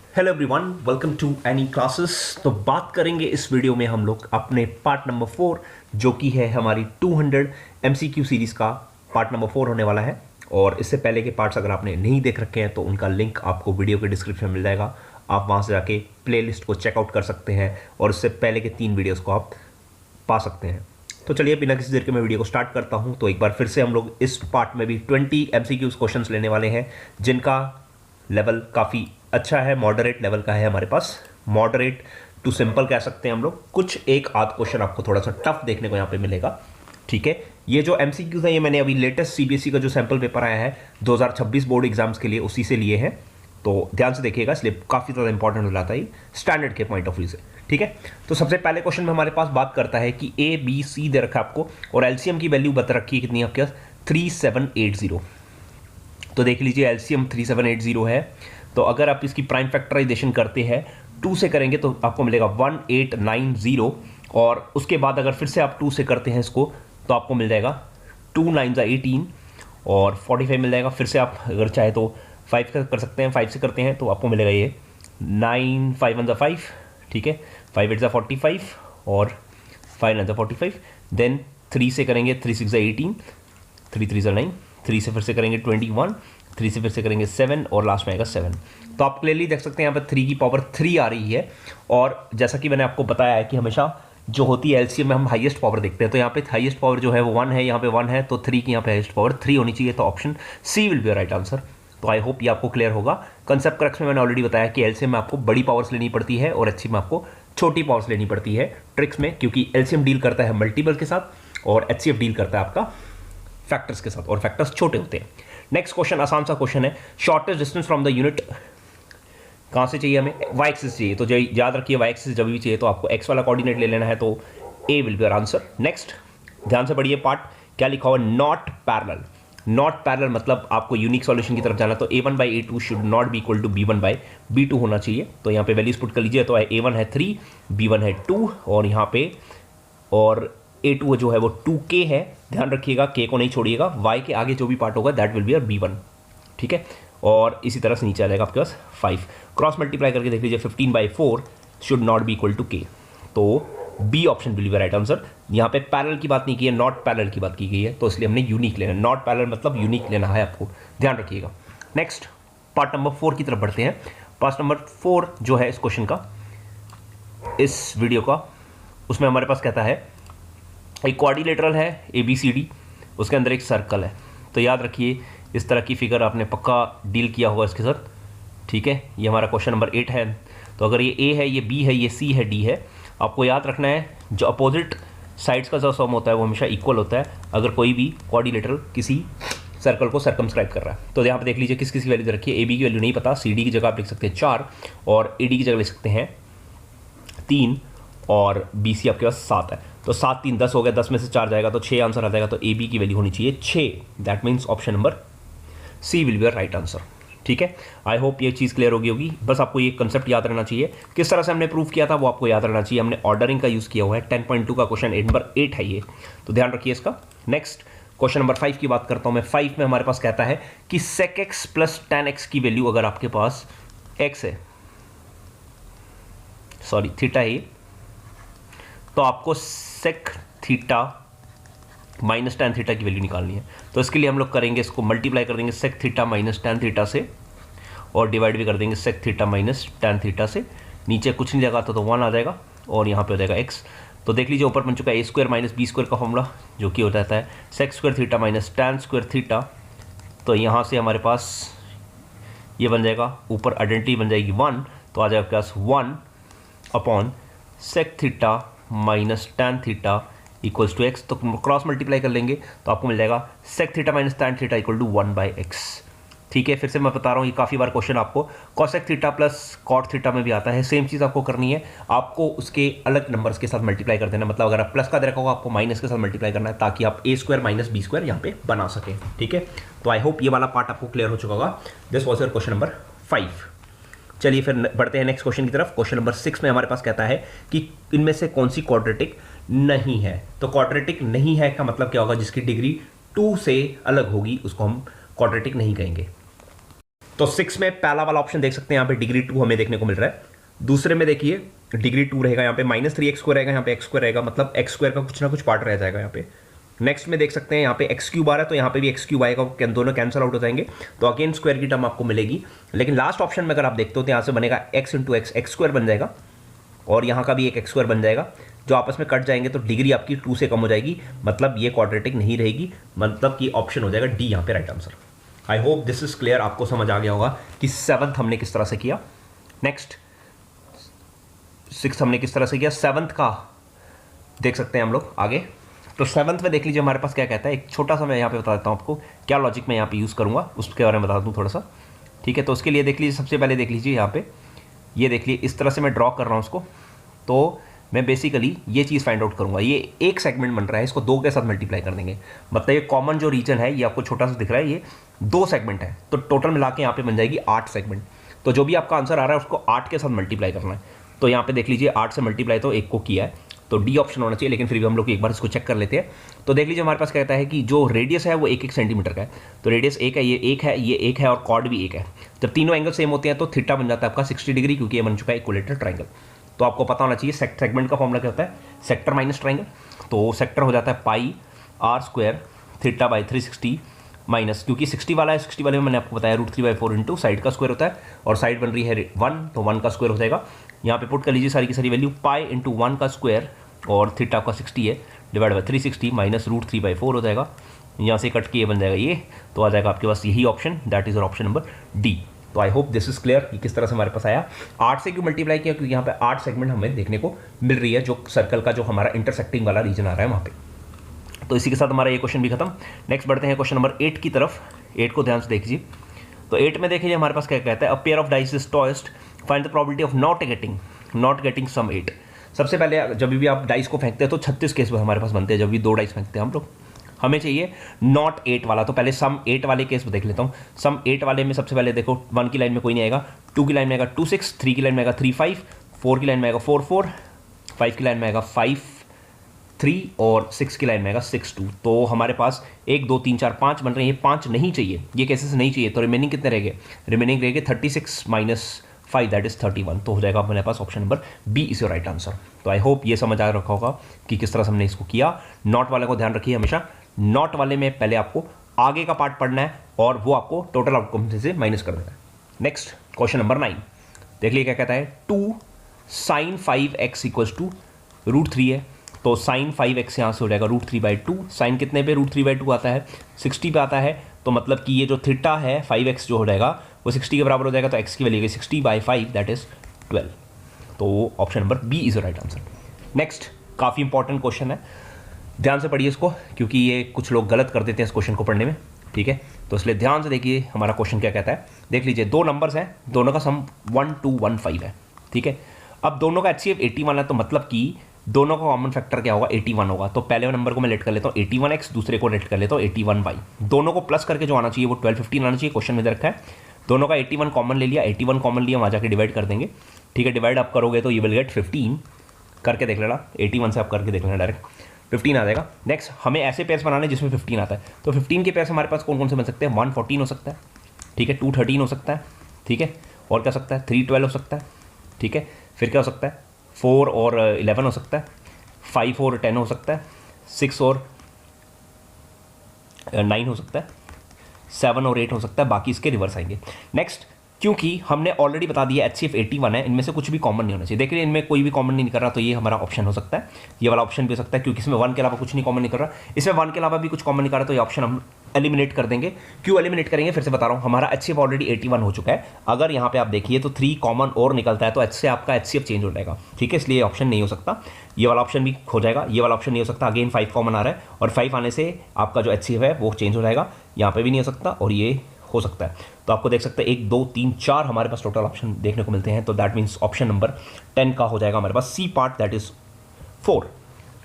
Hello everyone, welcome to any classes. तो बात करेंगे इस वीडियो में हम लोग अपने पार्ट नंबर 4 जो कि है हमारी 200 एमसीक्यू सीरीज़ का पार्ट नंबर 4 होने वाला है। और इससे पहले के पार्ट्स अगर आपने नहीं देख रखे हैं तो उनका लिंक आपको वीडियो के डिस्क्रिप्शन में मिल जाएगा। आप वहाँ से जाके प्लेलिस्ट को चेकआउट कर सकते हैं और इससे पहले के 3 वीडियोज़ को आप पा सकते हैं। तो चलिए बिना किसी देर के मैं वीडियो को स्टार्ट करता हूँ। तो एक बार फिर से हम लोग इस पार्ट में भी 20 एमसीक्यूज क्वेश्चंस लेने वाले हैं जिनका लेवल काफ़ी अच्छा है, मॉडरेट लेवल का है हमारे पास। मॉडरेट टू सिंपल कह सकते हैं हम लोग। कुछ एक आध क्वेश्चन आपको थोड़ा सा टफ देखने को यहाँ पे मिलेगा, ठीक है। ये जो एमसीक्यूज है ये मैंने अभी लेटेस्ट सीबीएसई का जो सैंपल पेपर आया है 2026 बोर्ड एग्जाम्स के लिए उसी से लिए हैं। तो ध्यान से देखिएगा, इसलिए काफ़ी ज़्यादा इंपॉर्टेंट हो जाता है स्टैंडर्ड के पॉइंट ऑफ व्यू से, ठीक है। तो सबसे पहले क्वेश्चन में हमारे पास बात करता है कि ए बी सी दे रखा है आपको और एलसीएम की वैल्यू बता रखी है कितनी आपके पास 3780। तो देख लीजिए एलसीएम 3780 है। तो अगर आप इसकी प्राइम फैक्टराइजेशन करते हैं 2 से करेंगे तो आपको मिलेगा 1890 और उसके बाद अगर फिर से आप 2 से करते हैं इसको तो आपको मिल जाएगा 2 9 18 और 45 मिल जाएगा। फिर से आप अगर चाहे तो 5 का कर सकते हैं, 5 से करते हैं तो आपको मिलेगा ये 9 5 1 5, ठीक है। 5 8 45 और 5 9 45। देन 3 से करेंगे 3 6 18, 3 3 9, 3 से फिर से करेंगे 21, 3 से फिर से करेंगे 7 और लास्ट में आएगा 7। तो आप क्लियरली देख सकते हैं यहाँ पर 3 की पावर 3 आ रही है। और जैसा कि मैंने आपको बताया है कि हमेशा जो होती है एलसीएम में हम हाईएस्ट पावर देखते हैं। तो यहाँ पे हाईएस्ट पावर जो है वो 1 है, यहाँ पे 1 है, तो 3 की यहाँ पे हाईएस्ट पावर 3 होनी चाहिए। तो option C will be right answer. तो आई होप ये आपको क्लियर होगा। कंसेप्ट क्रक्स में मैंने ऑलरेडी बताया कि एलसीएम में आपको बड़ी पावर्स लेनी पड़ती है और एचसीएम में आपको छोटी पावर्स लेनी पड़ती है ट्रिक्स में, क्योंकि एलसीएम डील करता है मल्टीपल के साथ और एचसीएफ डील करता है आपका फैक्टर्स के साथ और फैक्टर्स छोटे होते हैं। नेक्स्ट क्वेश्चन आसान सा क्वेश्चन है। Shortest distance from the unit कहाँ से चाहिए हमें? वाई एक्सिस चाहिए। तो याद रखिए वाई एक्सिस जब भी चाहिए तो आपको एक्स वाला कोऑर्डिनेट ले लेना है। तो a will be our answer. Next ध्यान से पढ़िए पार्ट, क्या लिखा हुआ? Not parallel. नॉट पैरेलल मतलब आपको यूनिक सॉल्यूशन की तरफ जाना। तो a1/a2 should not be equal to b1/b2 होना चाहिए। तो यहाँ पे वैल्यूज पुट कर लीजिए। तो a1 है 3, b1 है 2 और यहाँ पे और a2 जो है वो 2k है। ध्यान रखिएगा k को नहीं छोड़िएगा, y के आगे जो भी पार्ट होगा दैट विल बी b1, ठीक है। और इसी तरह से नीचे आ जाएगा आपके पास 5। क्रॉस मल्टीप्लाई करके देख लीजिए 15/4 should not be equal to k। तो B option will be right answer. यहाँ पे पैरेलल की बात नहीं की है, नॉट पैरेलल की बात की गई है, तो इसलिए हमने यूनिक लेना है। नॉट पैरेलल मतलब यूनिक लेना है आपको, ध्यान रखिएगा। नेक्स्ट पार्ट नंबर 4 की तरफ बढ़ते हैं। पार्ट नंबर 4 जो है इस क्वेश्चन का, इस वीडियो का, उसमें हमारे पास कहता है एक क्वाड्रिलेटरल है ABCD, उसके अंदर एक सर्कल है। तो याद रखिए इस तरह की फिगर आपने पक्का डील किया होगा इसके साथ, ठीक है। ये हमारा क्वेश्चन नंबर 8 है। तो अगर ये A है, ये B है, ये C है, D है, आपको याद रखना है जो अपोजिट साइड्स का जो सम होता है वो हमेशा इक्वल होता है अगर कोई भी क्वाड्रिलेटरल किसी सर्कल को सर्कमस्क्राइब कर रहा है। तो यहाँ पे देख लीजिए किस किस की वैल्यू रखी है। AB की वैल्यू नहीं पता, CD की जगह आप लिख सकते हैं 4 और AD की जगह लिख सकते हैं 3 और BC आपके पास 7 है। तो 7 3 10 हो गया, 10 में से 4 जाएगा तो 6 आंसर आ जाएगा। तो AB की वैल्यू होनी चाहिए 6। That means option number C will be right answer, ठीक है। आई होप ये चीज़ क्लियर होगी। बस आपको ये कंसेप्ट याद रहना चाहिए। किस तरह से हमने प्रूव किया था वो आपको याद रहना चाहिए। हमने ऑर्डरिंग का यूज़ किया हुआ है। 10.2 का क्वेश्चन नंबर 8 है ये, तो ध्यान रखिए इसका। नेक्स्ट क्वेश्चन नंबर 5 की बात करता हूँ मैं। 5 में हमारे पास कहता है कि sec x plus tan x की वैल्यू अगर आपके पास x है, सॉरी थीटा है, तो आपको sec theta minus tan theta की वैल्यू निकालनी है। तो इसके लिए हम लोग करेंगे, इसको मल्टीप्लाई कर देंगे sec theta minus tan theta से और डिवाइड भी कर देंगे sec theta minus tan theta से। नीचे कुछ नहीं लगा तो 1 आ जाएगा और यहाँ पे हो जाएगा x। तो देख लीजिए ऊपर बन चुका है a² माइनस b² का फॉर्मूला, जो कि हो जाता है sec² theta minus tan square theta. तो यहाँ से हमारे पास ये बन जाएगा, ऊपर आइडेंटिटी बन जाएगी 1, तो आ जाएगा आपके पास 1 upon sec theta minus tan theta equals to x। तो क्रॉस मल्टीप्लाई कर लेंगे तो आपको मिल जाएगा sec theta minus tan theta equal to 1/x, ठीक है। फिर से मैं बता रहा हूँ, ये काफ़ी बार क्वेश्चन आपको cosec theta plus cot theta में भी आता है। सेम चीज़ आपको करनी है, आपको उसके अलग नंबर्स के साथ मल्टीप्लाई कर देना। मतलब अगर आप प्लस का दे रखा होगा आपको माइनस के साथ मल्टीप्लाई करना है ताकि आप a² माइनस b² यहाँ पे बना सकें, ठीक है। तो आई होप ये वाला पार्ट आपको क्लियर हो चुका होगा। This was your question number 5। चलिए फिर बढ़ते हैं नेक्स्ट क्वेश्चन की तरफ। क्वेश्चन नंबर 6 में हमारे पास कहता है कि इनमें से कौन सी क्वाड्रेटिक नहीं है। तो क्वाड्रेटिक नहीं है का मतलब क्या होगा? जिसकी डिग्री 2 से अलग होगी उसको हम क्वाड्रेटिक नहीं कहेंगे। तो 6 में पहला वाला ऑप्शन देख सकते हैं, यहाँ पे डिग्री 2 हमें देखने को मिल रहा है। दूसरे में देखिए डिग्री 2 रहेगा, यहाँ पे -3x² रहेगा, यहाँ पे x² रहेगा, मतलब x² का कुछ ना कुछ पार्ट रह जाएगा यहाँ पे। नेक्स्ट में देख सकते हैं यहाँ पे x³ आ रहा है, तो यहाँ पे भी x³ आएगा, दोनों कैंसिल आउट हो जाएंगे, तो अगेन स्क्वायर की टर्म आपको मिलेगी। लेकिन लास्ट ऑप्शन में अगर आप देखते हो तो यहाँ से बनेगा x इंटू एक्स, x² बन जाएगा, और यहाँ का भी एक x² बन जाएगा, जो आपस में कट जाएंगे तो डिग्री आपकी 2 से कम हो जाएगी, मतलब ये क्वाड्रेटिक नहीं रहेगी, मतलब कि ऑप्शन हो जाएगा डी यहाँ पे right answer. I hope this is clear, आपको समझ आ गया होगा कि 7th हमने किस तरह से किया। नेक्स्ट 6th हमने किस तरह से किया, 7th का देख सकते हैं हम लोग आगे। तो 7th में देख लीजिए हमारे पास क्या कहता है, एक छोटा सा मैं यहाँ पे बता देता हूँ आपको क्या लॉजिक मैं यहाँ पे यूज़ करूँगा, उसके बारे में बता दूँ थोड़ा सा, ठीक है। तो उसके लिए देख लीजिए, सबसे पहले देख लीजिए यहाँ पे, ये देख लीजिए इस तरह से मैं ड्रॉ कर रहा हूँ उसको। तो मैं बेसिकली ये चीज़ फाइंड आउट करूँगा, ये एक सेगमेंट बन रहा है, इसको 2 के साथ मल्टीप्लाई कर देंगे, मतलब ये कॉमन जो रीजन है ये आपको छोटा सा दिख रहा है, ये 2 सेगमेंट है, तो टोटल मिला के यहाँ पे बन जाएगी 8 सेगमेंट। तो जो भी आपका आंसर आ रहा है उसको 8 के साथ मल्टीप्लाई करना है। तो यहाँ पे देख लीजिए 8 से मल्टीप्लाई तो 1 को किया है, तो डी ऑप्शन होना चाहिए, लेकिन फिर भी हम लोग एक बार इसको चेक कर लेते हैं। तो देख लीजिए हमारे पास कहता है कि जो रेडियस है वो 1-1 सेंटीमीटर का है, तो रेडियस 1 है, ये 1 है, ये 1 है, और कॉर्ड भी 1 है। जब तीनों एंगल सेम होते हैं तो थीटा बन जाता है आपका 60 डिग्री, क्योंकि ये बन चुका है इक्विलेटरल ट्राइंगल। तो आपको पता होना चाहिए सेगमेंट का फॉर्मूला क्या होता है, सेक्टर माइनस ट्राइंगल। तो सेक्टर हो जाता है पाई r² थीटा बाई 360 माइनस, क्योंकि 60 वाला है, 60 वाले में मैंने आपको बताया √3/4 इंटू साइड का स्क्वायर होता है, और साइड बन रही है 1, तो 1 का स्क्वायर हो जाएगा। यहाँ पे पुट कर लीजिए सारी की सारी वैल्यू, पाई इंटू 1 का स्क्वायर, और थीटा आपका 60 है, डिवाइड बाई 360 माइनस √3/4 हो जाएगा। यहाँ से कट के ये बन जाएगा ये, तो आ जाएगा आपके पास यही option, that is option number d. तो I hope this is clear, ये किस तरह से हमारे पास आया। 8 से क्यों मल्टीप्लाई किया, क्योंकि यहाँ पे 8 सेगमेंट हमें देखने को मिल रही है, जो सर्कल का जो हमारा इंटरसेक्टिंग वाला रीजन आ रहा है वहाँ पे। तो इसी के साथ हमारा ये क्वेश्चन भी खत्म। नेक्स्ट बढ़ते हैं क्वेश्चन नंबर 8 की तरफ। 8 को ध्यान से देखिए। तो 8 में देखिए हमारे पास क्या कहता है, a pair of dice is tossed, find the probability of not getting sum 8। सबसे पहले जब भी आप डाइस को फेंकते हैं तो 36 केस हमारे पास बनते हैं, जब भी 2 डाइस फेंकते हैं हम लोग, हमें चाहिए नॉट 8 वाला। तो पहले सम 8 वाले केस में देख लेता हूँ। सम 8 वाले में सबसे पहले देखो 1 की लाइन में कोई नहीं आएगा, 2 की लाइन में आएगा 2 6, 3 की लाइन में आएगा 3 5, 4 की लाइन में आएगा 4 4, 5 की लाइन में आएगा 5 3, और 6 की लाइन में आएगा 6 2। तो हमारे पास 1 2 3 4 5 बन रहे हैं, ये 5 नहीं चाहिए, ये केसेस नहीं चाहिए, तो रिमेनिंग कितने रह गए, रिमेनिंग रह गए 36 माइनस 5 दैट इज 31। तो हो जाएगा अपने पास option number B is your right answer. तो आई होप ये समझ आ रखा होगा कि किस तरह से हमने इसको किया। नॉट वाले को ध्यान रखिए हमेशा, नॉट वाले में पहले आपको आगे का पार्ट पढ़ना है, और वो आपको टोटल आउटकम से माइनस कर देना है। नेक्स्ट क्वेश्चन नंबर 9 देख लीजिए क्या कहता है, 2 sin 5x इक्वल्स टू √3 है। तो sin 5x यहाँ से हो जाएगा √3/2। साइन कितने पे, √3/2 आता है, 60 पे आता है, तो मतलब कि ये जो थीटा है 5x जो हो जाएगा वो 60 के बराबर हो जाएगा, तो x की वैल्यू 60/5 दैट इज 12। तो option number B is right answer. Next काफ़ी इंपॉर्टेंट क्वेश्चन है, ध्यान से पढ़िए इसको, क्योंकि ये कुछ लोग गलत कर देते हैं इस क्वेश्चन को पढ़ने में, ठीक है। तो इसलिए ध्यान से देखिए हमारा क्वेश्चन क्या कहता है। देख लीजिए 2 नंबर्स हैं, दोनों का सम 1 2 1 5 है, ठीक है। अब दोनों का HCF 81 है, तो मतलब कि दोनों का कॉमन फैक्टर क्या होगा, 81 होगा। तो पहले नंबर को मैं लेट कर लेता हूँ 81x, दूसरे को लेट कर लेता हूँ 81y। दोनों को प्लस करके जो आना चाहिए वो 1215 आना चाहिए, क्वेश्चन में दे रखा है। दोनों का 81 कॉमन ले लिया, 81 कॉमन लिया, वहाँ जाके डिवाइड कर देंगे, ठीक है। डिवाइड आप करोगे तो ये विल गेट 15, करके देख लेना, 81 से आप करके देख लेना, डायरेक्ट 15 आ जाएगा। नेक्स्ट हमें ऐसे पेयर्स बनाने जिसमें 15 आता है, तो 15 के पेयर्स हमारे पास कौन कौन से बन सकते हैं, 114 हो सकता है, ठीक है, 213 हो सकता है, ठीक है, और क्या सकता है 312 हो सकता है, ठीक है। फिर क्या हो सकता है 4 और 11 हो सकता है, 5 और 10 हो सकता है, 6 और 9 हो सकता है, 7 और 8 हो सकता है, बाकी इसके रिवर्स आएंगे। नेक्स्ट क्योंकि हमने ऑलरेडी बता दिया HCF 81 है, इनमें से कुछ भी कॉमन नहीं होना चाहिए। देखिए इनमें कोई भी कॉमन नहीं कर रहा, तो ये हमारा ऑप्शन हो सकता है, ये वाला ऑप्शन भी हो सकता है, क्योंकि इसमें 1 के अलावा कुछ नहीं कॉमन नहीं कर रहा, इसमें 1 के अलावा भी कुछ कॉमन नहीं कर रहा, तो ये ऑप्शन हम एलिमिनेट कर देंगे। क्यों एलिमिनेट करेंगे, फिर से बता रहा हूँ, हमारा HCF ऑलरेडी 81 हो चुका है। अगर यहाँ पे आप देखिए तो 3 कॉमन और निकलता है, तो H से आपका HCF चेंज हो जाएगा, ठीक है, इसलिए ऑप्शन नहीं हो सकता। ये वाला ऑप्शन भी हो जाएगा, ये वाला ऑप्शन नहीं हो सकता, अगेन 5 कॉमन आ रहा है, और 5 आने से आपका जो HCF है वो चेंज हो जाएगा, यहाँ पे भी नहीं हो सकता, और ये हो सकता है। तो आपको देख सकते हैं 1 2 3 4 हमारे पास टोटल ऑप्शन देखने को मिलते हैं, तो दैट मीन्स ऑप्शन नंबर 10 का हो जाएगा हमारे पास सी पार्ट, दैट इज 4,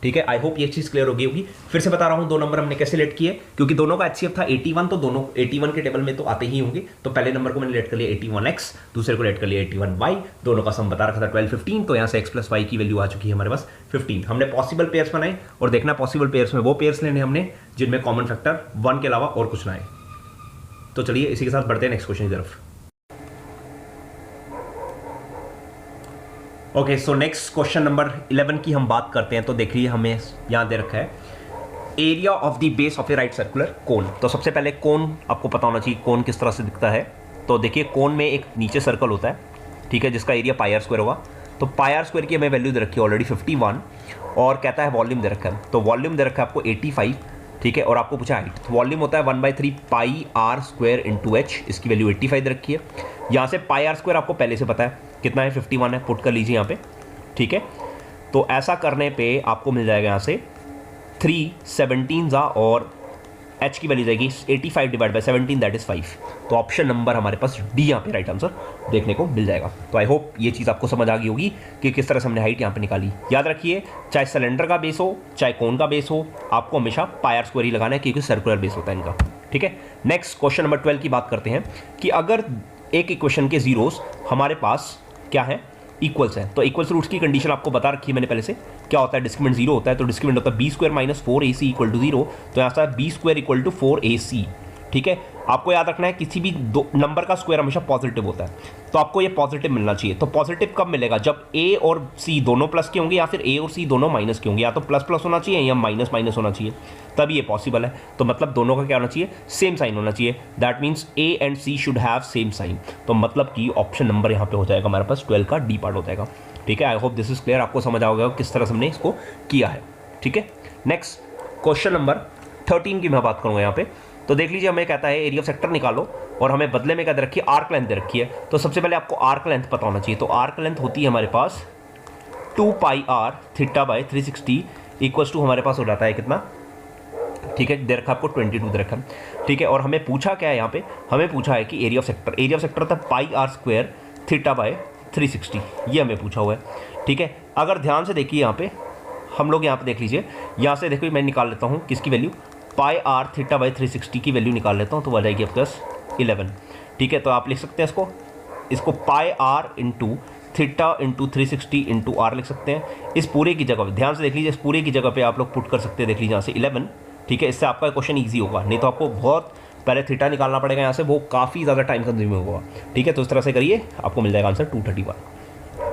ठीक है। आई होप ये चीज़ क्लियर होगी। फिर से बता रहा हूँ 2 नंबर हमने कैसे लेट किए, क्योंकि दोनों का HCF था 81, तो दोनों 81 के टेबल में तो आते ही होंगे। तो पहले नंबर को मैंने लेट कर लिया 81x, दूसरे को लेट कर लिया 81y, दोनों का सम बता रखा था 12 15, तो यहाँ से x + y की वैल्यू आ चुकी है हमारे पास 15। हमने पॉसिबल पेयर्स बनाए, और देखना पॉसिबल पेयर्स में वो पेयर्स लेने हमने जिनमें कॉमन फैक्टर 1 के अलावा और कुछ ना आए। तो चलिए इसी के साथ बढ़ते हैं नेक्स्ट क्वेश्चन की तरफ। Okay, so next question number 11 की हम बात करते हैं। तो देखिए हमें यहाँ दे रखा है area of the base of A right circular cone. तो सबसे पहले कोन आपको पता होना चाहिए कोन किस तरह से दिखता है। तो देखिए कोन में एक नीचे सर्कल होता है, ठीक है, जिसका एरिया पाई आर स्क्वायर होगा। तो पाई आर स्क्वायर की हमें वैल्यू दे रखी है ऑलरेडी 51, और कहता है वॉल्यूम दे रखा है। तो वॉल्यूम दे रखा है आपको 85, ठीक है, और आपको पूछा हाइट। तो वॉल्यूम होता है 1/3 पाई आर स्क्वायर इंटू एच, इसकी वैल्यू 85 दे रखी है। यहाँ से पाई आर स्क्वायर आपको पहले से पता है कितना है, 51 है, पुट कर लीजिए यहाँ पे, ठीक है। तो ऐसा करने पे आपको मिल जाएगा यहाँ से 3/17 और h की वैल्यू जाएगी 85 डिवाइड बाई 17, दैट इज 5। तो ऑप्शन नंबर हमारे पास डी यहाँ पे राइट आंसर देखने को मिल जाएगा। तो आई होप ये चीज़ आपको समझ आ गई होगी कि किस तरह से हमने हाइट यहाँ पे निकाली। याद रखिए चाहे सिलेंडर का बेस हो चाहे कोन का बेस हो, आपको हमेशा पाई आर स्क्वायर ही लगाना है क्योंकि सर्कुलर बेस होता है इनका, ठीक है। नेक्स्ट क्वेश्चन नंबर 12 की बात करते हैं कि अगर एक इक्वेशन के जीरोस हमारे पास क्या है, इक्वल्स है। तो इक्वल्स रूट्स की कंडीशन आपको बता रखी है मैंने पहले से। क्या होता है, डिस्क्रिमिनेंट जीरो होता है। तो डिस्क्रिमिनेंट होता है B square minus 4ac equal to 0। तो यहाँ से B square equal to 4ac, ठीक है। आपको याद रखना है किसी भी दो नंबर का स्क्वायर हमेशा पॉजिटिव होता है, तो आपको ये पॉजिटिव मिलना चाहिए। तो पॉजिटिव कब मिलेगा, जब a और c दोनों प्लस के होंगे या फिर a और c दोनों माइनस के होंगे। या तो प्लस प्लस होना चाहिए या माइनस माइनस होना चाहिए, तभी ये पॉसिबल है। तो मतलब दोनों का क्या होना चाहिए, सेम साइन होना चाहिए। That means a and c should have same sign. तो मतलब कि ऑप्शन नंबर यहाँ पे हो जाएगा हमारे पास 12 का डी पार्ट हो जाएगा, ठीक है। आई होप दिस इज क्लियर, आपको समझ आ गया किस तरह से हमने इसको किया है, ठीक है। नेक्स्ट क्वेश्चन नंबर 13 की मैं बात करूँगा यहाँ पे। तो देख लीजिए हमें कहता है एरिया ऑफ सेक्टर निकालो और हमें बदले में क्या दे रखी है, आर्क लेंथ दे रखी है। तो सबसे पहले आपको आर्क लेंथ पता होना चाहिए। तो आर्क लेंथ होती है हमारे पास 2 pi r theta by 360 equals to हमारे पास हो जाता है कितना, ठीक है, दे रखा आपको 22 दे रखा, ठीक है। और हमें पूछा क्या है यहाँ पे, हमें पूछा है कि एरिया ऑफ सेक्टर होता है पाई आर स्क्वायर थीटा बाई 360, ये हमें पूछा हुआ है, ठीक है। अगर ध्यान से देखिए यहाँ पे हम लोग यहाँ पे देख लीजिए, यहाँ से देखो मैं निकाल लेता हूँ किसकी value, pi r theta by 360 की वैल्यू निकाल लेता हूँ, तो आ जाएगी आपके पास 11, ठीक है। तो आप लिख सकते हैं इसको pi r into theta into 360 into r लिख सकते हैं। इस पूरे की जगह ध्यान से देख लीजिए, इस पूरे की जगह पे आप लोग पुट कर सकते हैं, देख लीजिए यहाँ से 11, ठीक है। इससे आपका क्वेश्चन ईजी होगा, नहीं तो आपको बहुत पहले थीटा निकालना पड़ेगा यहाँ से, वो काफ़ी ज़्यादा टाइम कंज्यूमिंग होगा, ठीक है। तो इस तरह से करिए, आपको मिल जाएगा आंसर 231,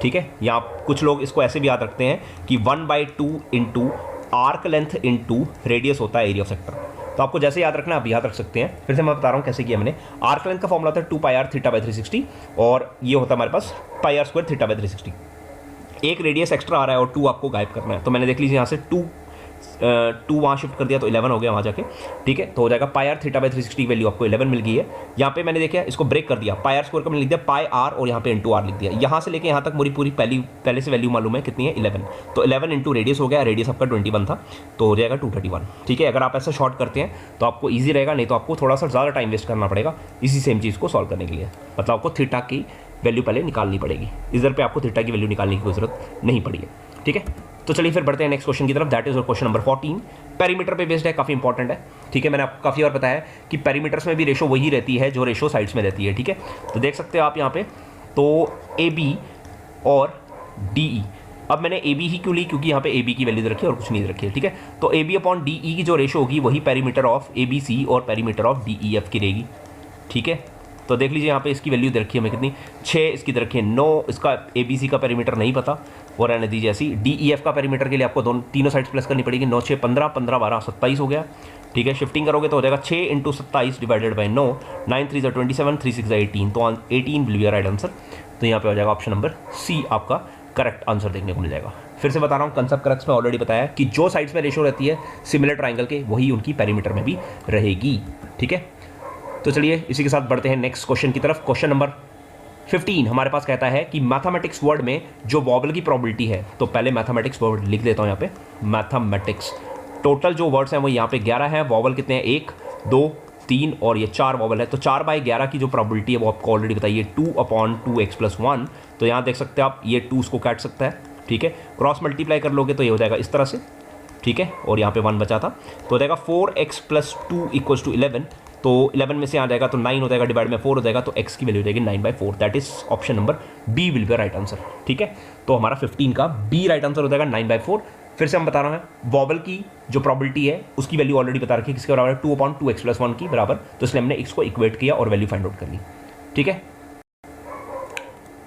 ठीक है। या कुछ लोग इसको ऐसे भी याद रखते हैं कि 1/2 into arc length into radius होता है एरिया ऑफ सेक्टर। तो आपको जैसे याद रखना आप याद रख सकते हैं। फिर से मैं बता रहा हूँ कैसे किया मैंने। आर्क लेंथ का फॉर्मूला होता है 2 पाई आर थीटा बाई 360 और ये होता है हमारे पास पाई आर स्क्वायर थीटा बाई 360। एक रेडियस एक्स्ट्रा आ रहा है और 2 आपको गायब करना है। तो मैंने देख लीजिए यहाँ से 2 वहाँ शिफ्ट कर दिया तो 11 हो गया वहाँ जाके, ठीक है। तो हो जाएगा पाई आर थीटा बाई 360 वैल्यू आपको 11 मिल गई है। यहाँ पे मैंने देखा इसको ब्रेक कर दिया, पाई आर स्क्वायर का मैंने लिख दिया पाई आर और यहाँ पे इंटू आर लिख दिया। यहाँ से लेके यहाँ तक मेरी पूरी पहले से वैल्यू मालूम है कितनी है, 11। तो 11 इंटू रेडियस हो गया, रेडियस आपका 21 था, तो हो जाएगा 231, ठीक है। अगर आप ऐसा शॉर्ट करते हैं तो आपको ईजी रहेगा, नहीं तो आपको थोड़ा सा ज़्यादा टाइम वेस्ट करना पड़ेगा इसी सेम चीज़ को सॉल्व करने के लिए। मतलब आपको थीटा की वैल्यू पहले निकालनी पड़ेगी, इधर पे आपको थीटा की वैल्यू निकालने की कोई जरूरत नहीं पड़ी है, ठीक है। तो चलिए फिर बढ़ते हैं नेक्स्ट क्वेश्चन की तरफ, that is question number 14। Perimeter पे बेस्ड है, काफ़ी इंपॉर्टेंट है, ठीक है। मैंने आपको काफ़ी बार बताया कि पेरीमीटर्स में भी रेशो वही रहती है जो रेशो साइड्स में रहती है, ठीक है। तो देख सकते हो आप यहाँ पे, तो AB और DE, अब मैंने AB ही क्यों ली, क्योंकि यहाँ पे AB की वैल्यू रखी है और कुछ नहीं रखी है, ठीक है। तो AB अपॉन DE की जो रेशो होगी वही पेरीमीटर ऑफ ABC और पेरीमीटर ऑफ DEF की रहेगी, ठीक है। तो देख लीजिए यहाँ पे इसकी वैल्यू दे रखी है हमें कितनी, 6, इसकी दे रखी है 9, इसका ABC का पेरीमीटर नहीं पता और रहने दीजिए ऐसी। DEF का पेरीमीटर के लिए आपको तीनों साइड्स प्लस करनी पड़ेगी, 9 6 15, 15 12 27 हो गया, ठीक है। शिफ्टिंग करोगे तो हो जाएगा 6 इंटू 27 डिवाइडेड बाई 9, 9 3 27, 3 6 18, तो 18 विल बी राइट आंसर। तो यहाँ पे हो जाएगा ऑप्शन नंबर C आपका करेक्ट आंसर देखने को मिल जाएगा। फिर से बता रहा हूँ, कंसेप्ट करेक्ट में ऑलरेडी बताया कि जो साइड्स में रेशो रहती है सिमिलर ट्राइंगल के, वही उनकी पेरीमीटर में भी रहेगी, ठीक है। तो चलिए इसी के साथ बढ़ते हैं नेक्स्ट क्वेश्चन की तरफ। क्वेश्चन नंबर 15 हमारे पास कहता है कि मैथमेटिक्स वर्ड में जो वॉवल की प्रोबेबिलिटी है, तो पहले मैथमेटिक्स वर्ड लिख देता हूँ यहाँ पे, मैथमेटिक्स। टोटल जो वर्ड्स हैं वो यहाँ पे 11 हैं, वॉवल कितने हैं, 1 2 3 और ये 4 वॉवल है। तो 4/11 की जो प्रोबेबिलिटी है वो आपको ऑलरेडी बताइए 2/2x+1। तो यहाँ देख सकते हैं आप, ये 2 उसको काट सकता है, ठीक है। क्रॉस मल्टीप्लाई कर लोगे तो ये हो जाएगा इस तरह से, ठीक है। और यहाँ पे 1 बचा था, तो हो जाएगा 4x+2 = 11। तो 11 में से आ जाएगा तो 9 हो जाएगा, डिवाइड में 4 हो जाएगा, तो x की वैल्यू हो जाएगी 9/4। That is option number B will be right answer, ठीक है। तो हमारा 15 का B राइट आंसर हो जाएगा 9/4। फिर से हम बता रहे हैं वॉवल की जो प्रोबेबिलिटी है उसकी वैल्यू ऑलरेडी बता रखी है, किसके बराबर है, 2/2x+1 की बराबर। तो इसलिए हमने x को इक्वेट किया और वैल्यू फाइंड आउट कर ली, ठीक है।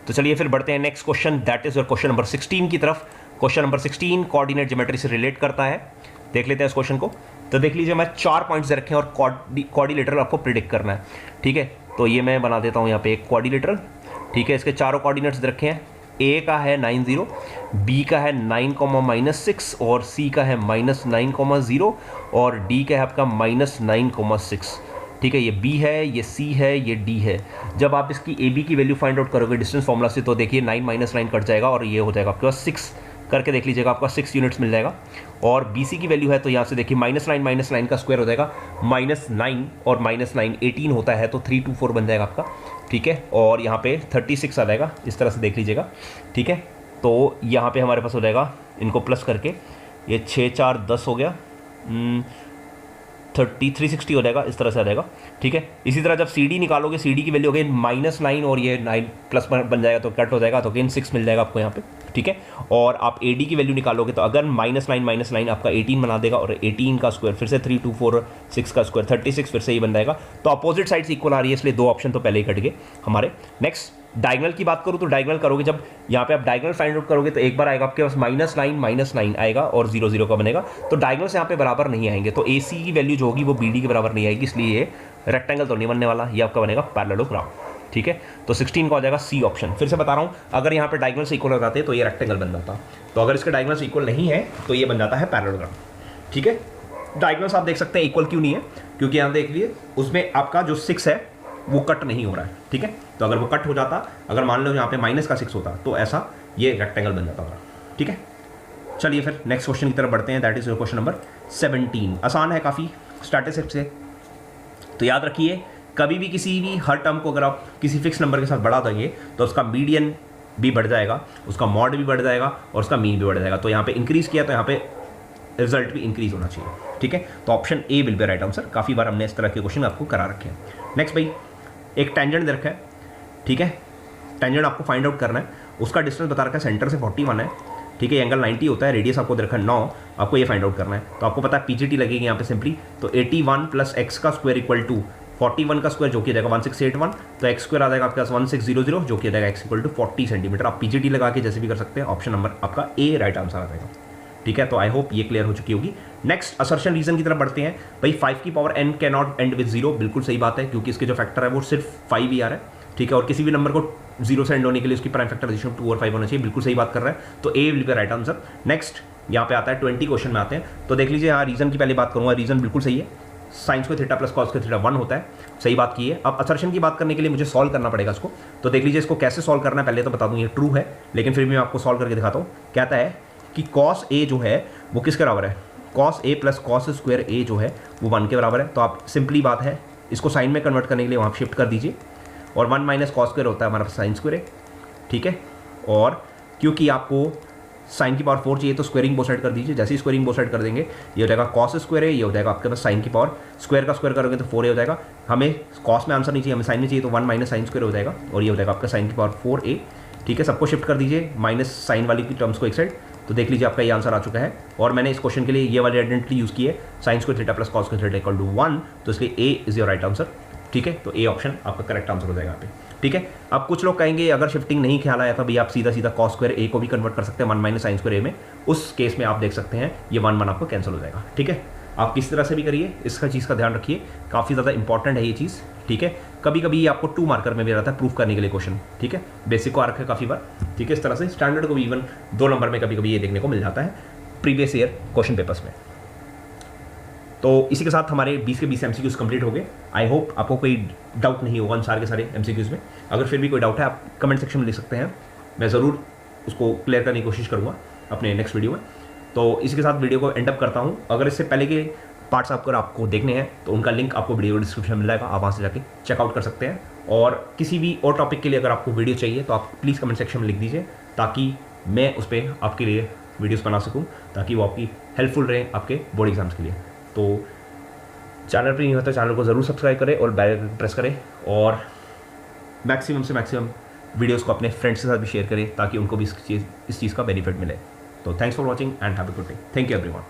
तो चलिए फिर बढ़ते हैं next question, that is your question number 16 की तरफ। क्वेश्चन नंबर 16 कोऑर्डिनेट ज्योमेट्री से रिलेट करता है। देख लेते हैं इस क्वेश्चन को। तो देख लीजिए, मैं 4 पॉइंट्स रखे हैं और कोऑर्डिनेटर आपको प्रिडिक्ट करना है। ठीक है, तो ये मैं बना देता हूँ यहाँ पे एक कोऑर्डिनेटर। ठीक है, इसके चारों कोऑर्डिनेट्स रखे हैं। ए का है 90, बी का है 9,-6 और सी का है -9,0 और डी का है आपका -9,6। ठीक है, ये बी है, ये सी है, ये डी है। जब आप इसकी ए बी की वैल्यू फाइंड आउट करोगे डिस्टेंस फॉर्मूला से, तो देखिए 9 - 9 कट जाएगा और ये हो जाएगा आपके पास 6 करके देख लीजिएगा, आपका 6 यूनिट्स मिल जाएगा। और बी सी की वैल्यू है तो यहाँ से देखिए -9 - 9 का स्क्वायर हो जाएगा -9 और -9 18 होता है, तो 324 बन जाएगा आपका। ठीक है, और यहाँ पे 36 आ जाएगा, इस तरह से देख लीजिएगा। ठीक है, तो यहाँ पे हमारे पास हो जाएगा, इनको प्लस करके ये 6 4 10 हो गया, 360 हो जाएगा, इस तरह से आ जाएगा। ठीक है, इसी तरह जब सी डी निकालोगे, सी डी की वैल्यू हो गई -9 और ये 9 प्लस बन जाएगा तो कट हो जाएगा, तो अगेन 6 मिल जाएगा आपको यहाँ पे। ठीक है, और आप ए डी की वैल्यू निकालोगे तो अगर -9 - 9 आपका 18 बना देगा और 18 का स्क्वायर फिर से 324 का स्क्वायर 36 फिर से ही बन जाएगा। तो अपोजिट साइड्स इक्वल आ रही है, इसलिए 2 ऑप्शन तो पहले ही कट गए हमारे। नेक्स्ट डायगोनल की बात करूँ तो डायगोनल करोगे, जब यहाँ पे आप डायगोनल फाइंड आउट करोगे तो एक बार आएगा आपके पास -9 - 9 आएगा और 0 0 का बनेगा। तो डायगोनल्स यहाँ पे बराबर नहीं आएंगे, तो ए सी की वैल्यू जो होगी वो बी डी के बराबर नहीं आएगी, इसलिए ये रेक्टेंगल तो नहीं बनने वाला, ये आपका बनेगा पैरेललोग्राम। ठीक है, तो 16 का हो जाएगा सी ऑप्शन। फिर से बता रहा हूँ, अगर यहाँ पे डायगोनल से इक्वल हो जाते तो ये रेक्टेंगल बन जाता, तो अगर इसके डायगोनल से इक्वल नहीं है तो ये बन जाता है पैरेललोग्राम। ठीक है, डायगोनल्स आप देख सकते हैं इक्वल क्यों नहीं है, क्योंकि यहाँ देख लिए उसमें आपका जो 6 है वो कट नहीं हो रहा है। ठीक है, तो अगर वो कट हो जाता, अगर मान लो यहाँ पे -6 होता, तो ऐसा ये रेक्टेंगल बन जाता था। ठीक है, चलिए फिर नेक्स्ट क्वेश्चन की तरफ बढ़ते हैं, that is your question number 17। आसान है काफ़ी स्टैटिस्टिक्स से। तो याद रखिए, कभी भी किसी भी हर टर्म को अगर आप किसी फिक्स नंबर के साथ बढ़ा देंगे तो उसका मीडियन भी बढ़ जाएगा, उसका मॉड भी बढ़ जाएगा और उसका मीन भी बढ़ जाएगा। तो यहाँ पे इंक्रीज किया तो यहाँ पे रिजल्ट भी इंक्रीज होना चाहिए। ठीक है, तो option A will be right answer. काफ़ी बार हमने इस तरह के क्वेश्चन आपको करा रखे हैं। नेक्स्ट भाई, एक टेंजेंट दे रखा है। ठीक है, टेंजेंट आपको फाइंड आउट करना है, उसका डिस्टेंस बता रखा है सेंटर से 41 है। ठीक है, एंगल 90 होता है, रेडियस आपको दे रखा है 9, आपको ये फाइंड आउट करना है। तो आपको पता है पीजीटी लगेगी यहाँ पे सिंपली, तो 81 + x का स्क्वायर इक्वल टू 41 का स्क्वायर जो कि जाएगा 1681, तो x स्क्वायर आ जाएगा आपके पास 1600 जो कि जाएगा x इक्वल टू 40 सेंटीमीटर। आप पीजीटी लगा के जैसे भी कर सकते हैं, ऑप्शन नंबर आपका ए राइट आंसर आ जाएगा। ठीक है, तो आई होप ये क्लियर हो चुकी होगी। नेक्स्ट असर्शन रीजन की तरफ बढ़ते हैं। भाई 5 की power n can not and with 0, बिल्कुल सही बात है, क्योंकि इसके जो फैक्टर है वो सिर्फ 5 ही आ रहा है। ठीक है, और किसी भी नंबर को 0 से एंड होने के लिए उसकी प्राइम फैक्टराइजेशन 2 और 5 होना चाहिए, बिल्कुल सही बात कर रहा है, तो a will be right answer. Next यहाँ पे आता है 20 क्वेश्चन में आते हैं। तो देख लीजिए, यहाँ रीजन की पहले बात करूँगा, रीजन बिल्कुल सही है, साइंस को थीटा प्लस कॉस को थीटा 1 होता है, सही बात की है। अब असर्शन की बात करने के लिए मुझे सॉल्व करना पड़ेगा इसको। तो देख लीजिए, इसको कैसे सॉल्व करना है पहले तो बता दूँ, ये ट्रू है, लेकिन फिर भी मैं आपको सॉल्व करके दिखाता हूँ। कहता है कि कॉस ए जो है वो किसके बराबर है, cos A plus cos square ए जो है वो 1 के बराबर है। तो आप सिंपली बात है, इसको साइन में कन्वर्ट करने के लिए वहाँ शिफ्ट कर दीजिए, और 1 - कॉस स्क्वायर होता है हमारा साइन स्क्वायर है। ठीक है, और क्योंकि आपको साइन की पावर 4 चाहिए तो स्क्वायरिंग बोथ साइड कर दीजिए। जैसे ही स्क्वायरिंग बोथ साइड कर देंगे, ये हो जाएगा कॉस स्क्वायर है, ये हो जाएगा आपके पास साइन की पावर स्क्वायर का स्क्वायर करोगे तो 4a हो जाएगा। हमें कॉस में आंसर नहीं चाहिए, हमें साइन में चाहिए, तो 1 - साइन स्क्वायर हो जाएगा और ये हो जाएगा आपका साइन की पावर 4a। ठीक है, सबको शिफ्ट कर दीजिए, माइनस साइन वाली की टर्म्स को एक साइड, तो देख लीजिए आपका ये आंसर आ चुका है। और मैंने इस क्वेश्चन के लिए ये वाली आइडेंटिटी यूज़ की है, sine square theta plus cos square theta equal to 1, तो इसलिए A is your right answer. ठीक है, तो ए ऑप्शन आपका करेक्ट आंसर हो जाएगा यहाँ पे। ठीक है, अब कुछ लोग कहेंगे अगर शिफ्टिंग नहीं ख्याल आया था भाई, आप सीधा सीधा कॉस स्क्वायर ए को भी कन्वर्ट कर सकते हैं 1 - साइन स्क्वायर ए में, उस केस में आप देख सकते हैं ये 1 1 आपको कैंसिल हो जाएगा। ठीक है, आप किस तरह से भी करिए, इसका चीज़ का ध्यान रखिए, काफ़ी ज़्यादा इंपॉर्टेंट है ये चीज़। ठीक है, कभी कभी ये आपको 2 मार्कर में भी रहता है प्रूफ करने के लिए क्वेश्चन। ठीक है, बेसिक को आ रखा है काफ़ी बार। ठीक है, इस तरह से स्टैंडर्ड को भी इवन 2 नंबर में कभी कभी ये देखने को मिल जाता है प्रीवियस ईयर क्वेश्चन पेपर्स में। तो इसी के साथ हमारे 20 के 20 MCQs कंप्लीट हो गए। आई होप आपको कोई डाउट नहीं होगा इन सारे के सारे MCQs में। अगर फिर भी कोई डाउट है आप कमेंट सेक्शन में लिख सकते हैं, मैं ज़रूर उसको क्लियर करने की कोशिश करूँगा अपने नेक्स्ट वीडियो में। तो इसी के साथ वीडियो को एंड अप करता हूँ। अगर इससे पहले के पार्ट्स आपको देखने हैं तो उनका लिंक आपको वीडियो डिस्क्रिप्शन में मिल जाएगा, आप वहाँ से जाके चेकआउट कर सकते हैं। और किसी भी और टॉपिक के लिए अगर आपको वीडियो चाहिए तो आप प्लीज़ कमेंट सेक्शन में लिख दीजिए, ताकि मैं उस पर आपके लिए वीडियोस बना सकूं, ताकि वो आपकी हेल्पफुल रहे आपके बोर्ड एग्जाम्स के लिए। तो चैनल पर नहीं होता, चैनल को ज़रूर सब्सक्राइब करें और बेल आइकन प्रेस करें, और मैक्सिमम से मैक्सिमम वीडियोस को अपने फ्रेंड्स के साथ भी शेयर करें, ताकि उनको भी इस चीज़ का बेनिफिट मिले। तो thanks for watching and have a good day. Thank you everyone.